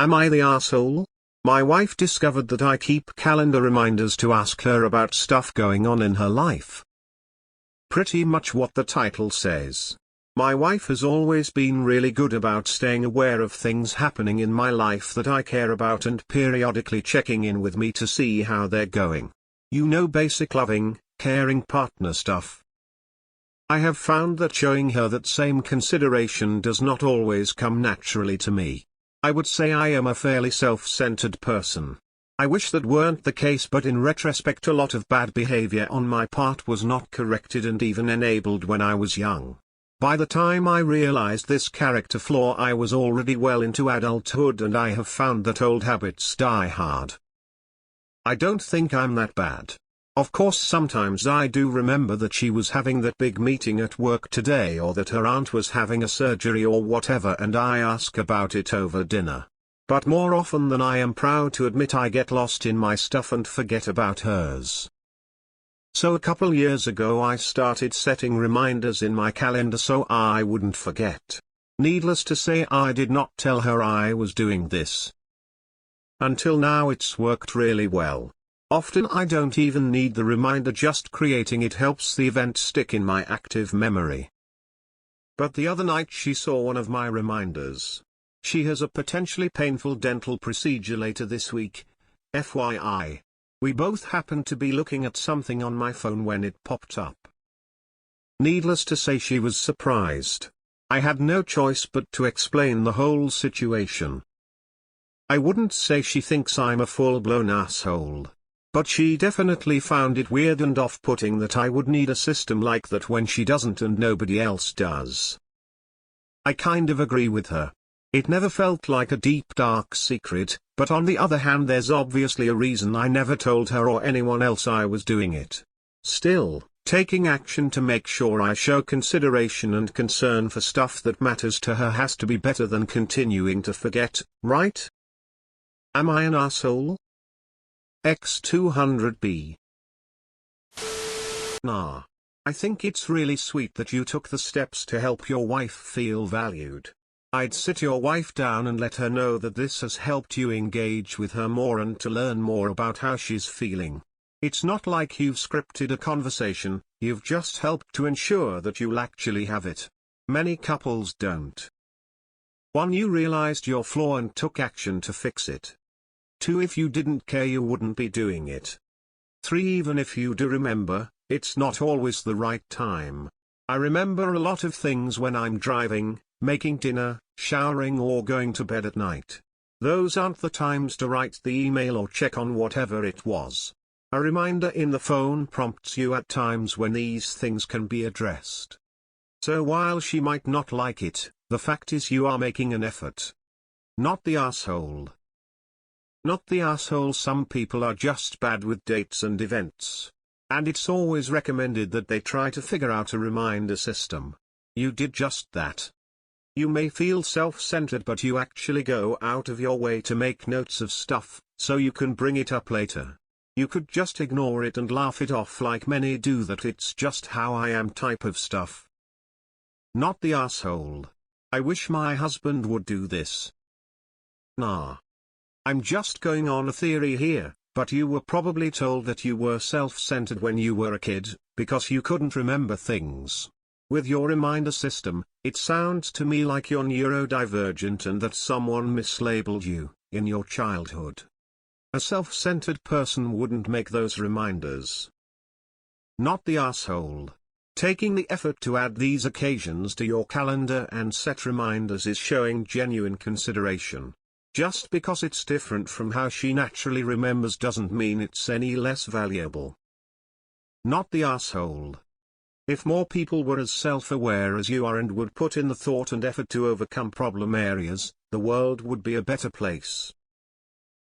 Am I the asshole? My wife discovered that I keep calendar reminders to ask her about stuff going on in her life. Pretty much what the title says. My wife has always been really good about staying aware of things happening in my life that I care about and periodically checking in with me to see how they're going. You know, basic loving, caring partner stuff. I have found that showing her that same consideration does not always come naturally to me. I would say I am a fairly self-centered person. I wish that weren't the case, but in retrospect a lot of bad behavior on my part was not corrected and even enabled when I was young. By the time I realized this character flaw, I was already well into adulthood, and I have found that old habits die hard. I don't think I'm that bad. Of course, sometimes I do remember that she was having that big meeting at work today, or that her aunt was having a surgery or whatever, and I ask about it over dinner. But more often than I am proud to admit, I get lost in my stuff and forget about hers. So a couple years ago I started setting reminders in my calendar so I wouldn't forget. Needless to say, I did not tell her I was doing this. Until now it's worked really well. Often I don't even need the reminder, just creating it helps the event stick in my active memory. But the other night she saw one of my reminders. She has a potentially painful dental procedure later this week, FYI. We both happened to be looking at something on my phone when it popped up. Needless to say, she was surprised. I had no choice but to explain the whole situation. I wouldn't say she thinks I'm a full-blown asshole. But she definitely found it weird and off-putting that I would need a system like that when she doesn't and nobody else does. I kind of agree with her. It never felt like a deep dark secret, but on the other hand there's obviously a reason I never told her or anyone else I was doing it. Still, taking action to make sure I show consideration and concern for stuff that matters to her has to be better than continuing to forget, right? Am I an asshole? X200B. Nah. I think it's really sweet that you took the steps to help your wife feel valued. I'd sit your wife down and let her know that this has helped you engage with her more and to learn more about how she's feeling. It's not like you've scripted a conversation, you've just helped to ensure that you'll actually have it. Many couples don't. 1. You realized your flaw and took action to fix it. 2. If you didn't care, you wouldn't be doing it. 3. Even if you do remember, it's not always the right time. I remember a lot of things when I'm driving, making dinner, showering or going to bed at night. Those aren't the times to write the email or check on whatever it was. A reminder in the phone prompts you at times when these things can be addressed. So while she might not like it, the fact is you are making an effort. Not the asshole. Not the asshole. Some people are just bad with dates and events. And it's always recommended that they try to figure out a reminder system. You did just that. You may feel self-centered, but you actually go out of your way to make notes of stuff, so you can bring it up later. You could just ignore it and laugh it off like many do, that it's just how I am type of stuff. Not the asshole. I wish my husband would do this. Nah. I'm just going on a theory here, but you were probably told that you were self-centered when you were a kid, because you couldn't remember things. With your reminder system, it sounds to me like you're neurodivergent and that someone mislabeled you, in your childhood. A self-centered person wouldn't make those reminders. Not the asshole. Taking the effort to add these occasions to your calendar and set reminders is showing genuine consideration. Just because it's different from how she naturally remembers doesn't mean it's any less valuable. Not the asshole. If more people were as self-aware as you are and would put in the thought and effort to overcome problem areas, the world would be a better place.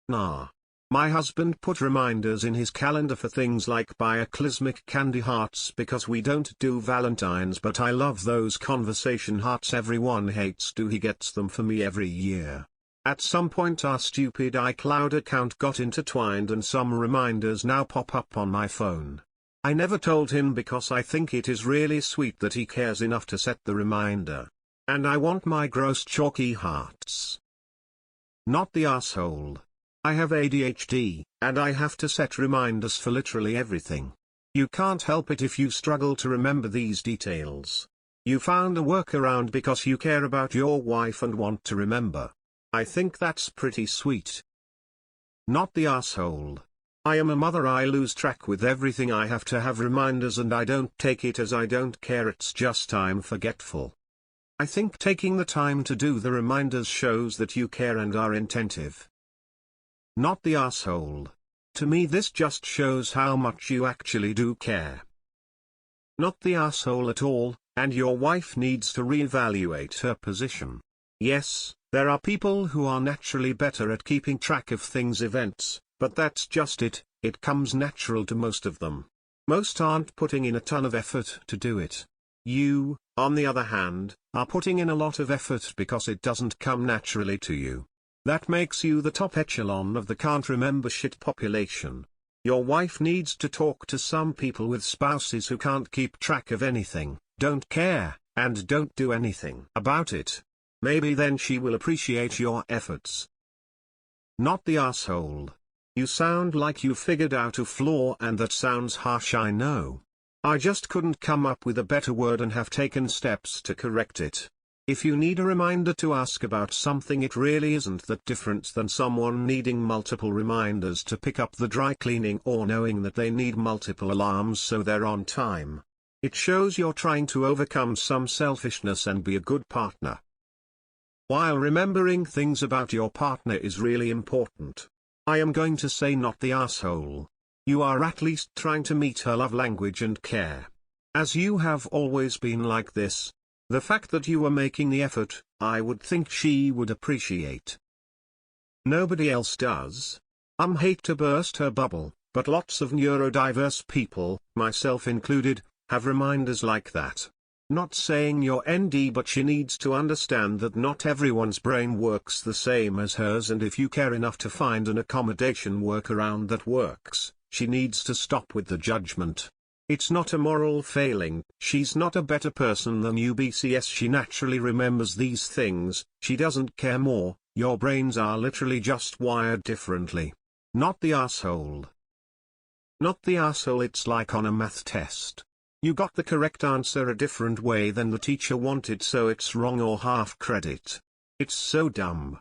Nah. My husband put reminders in his calendar for things like bioclismic candy hearts because we don't do Valentines, but I love those conversation hearts everyone hates do. He gets them for me every year. At some point our stupid iCloud account got intertwined and some reminders now pop up on my phone. I never told him because I think it is really sweet that he cares enough to set the reminder. And I want my gross chalky hearts. Not the asshole. I have ADHD, and I have to set reminders for literally everything. You can't help it if you struggle to remember these details. You found a workaround because you care about your wife and want to remember. I think that's pretty sweet. Not the asshole. I am a mother. I lose track with everything. I have to have reminders and I don't take it as I don't care, it's just I'm forgetful. I think taking the time to do the reminders shows that you care and are attentive. Not the asshole. To me this just shows how much you actually do care. Not the asshole at all, and your wife needs to reevaluate her position. Yes, there are people who are naturally better at keeping track of things, events, but that's just it comes natural to most of them. Most aren't putting in a ton of effort to do it. You, on the other hand, are putting in a lot of effort because it doesn't come naturally to you. That makes you the top echelon of the can't remember shit population. Your wife needs to talk to some people with spouses who can't keep track of anything, don't care, and don't do anything about it. Maybe then she will appreciate your efforts. Not the asshole. You sound like you figured out a flaw, and that sounds harsh, I know. I just couldn't come up with a better word and have taken steps to correct it. If you need a reminder to ask about something, it really isn't that different than someone needing multiple reminders to pick up the dry cleaning or knowing that they need multiple alarms so they're on time. It shows you're trying to overcome some selfishness and be a good partner. While remembering things about your partner is really important, I am going to say not the asshole. You are at least trying to meet her love language and care. As you have always been like this, the fact that you are making the effort, I would think she would appreciate. Nobody else does. Hate to burst her bubble, but lots of neurodiverse people, myself included, have reminders like that. Not saying you're ND, but she needs to understand that not everyone's brain works the same as hers, and if you care enough to find an accommodation workaround that works, she needs to stop with the judgment. It's not a moral failing, she's not a better person than you. BCS, she naturally remembers these things, she doesn't care more, your brains are literally just wired differently. Not the asshole. Not the asshole. It's like on a math test. You got the correct answer a different way than the teacher wanted, so it's wrong or half credit. It's so dumb.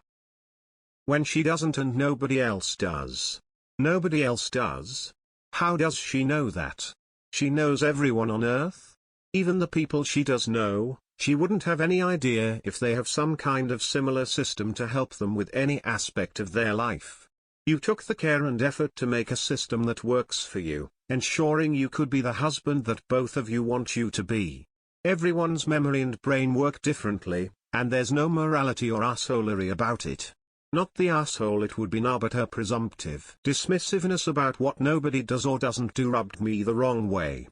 When she doesn't and nobody else does. Nobody else does? How does she know that? She knows everyone on Earth? Even the people she does know, she wouldn't have any idea if they have some kind of similar system to help them with any aspect of their life. You took the care and effort to make a system that works for you, ensuring you could be the husband that both of you want you to be. Everyone's memory and brain work differently, and there's no morality or assholery about it. Not the asshole it would be now, but her presumptive dismissiveness about what nobody does or doesn't do rubbed me the wrong way.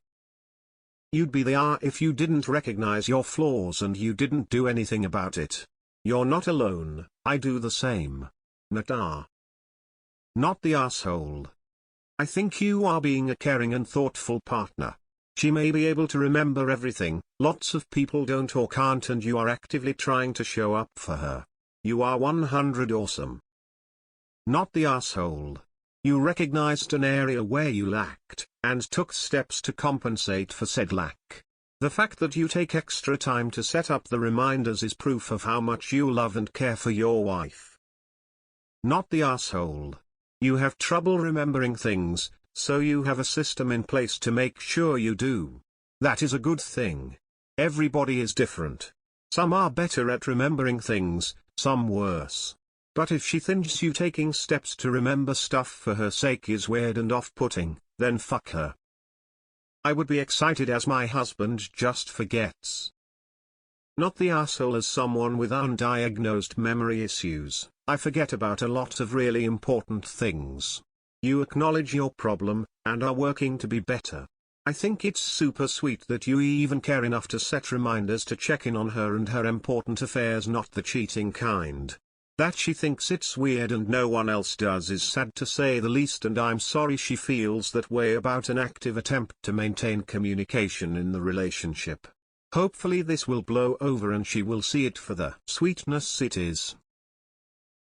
You'd be the if you didn't recognize your flaws and you didn't do anything about it. You're not alone, I do the same. Not the asshole. I think you are being a caring and thoughtful partner. She may be able to remember everything, lots of people don't or can't, and you are actively trying to show up for her. You are 100 awesome. Not the asshole. You recognized an area where you lacked, and took steps to compensate for said lack. The fact that you take extra time to set up the reminders is proof of how much you love and care for your wife. Not the asshole. You have trouble remembering things, so you have a system in place to make sure you do. That is a good thing. Everybody is different. Some are better at remembering things, some worse. But if she thinks you taking steps to remember stuff for her sake is weird and off-putting, then fuck her. I would be excited as my husband just forgets. Not the asshole. As someone with undiagnosed memory issues, I forget about a lot of really important things. You acknowledge your problem, and are working to be better. I think it's super sweet that you even care enough to set reminders to check in on her and her important affairs, not the cheating kind. That she thinks it's weird and no one else does is sad to say the least, and I'm sorry she feels that way about an active attempt to maintain communication in the relationship. Hopefully this will blow over and she will see it for the sweetness it is.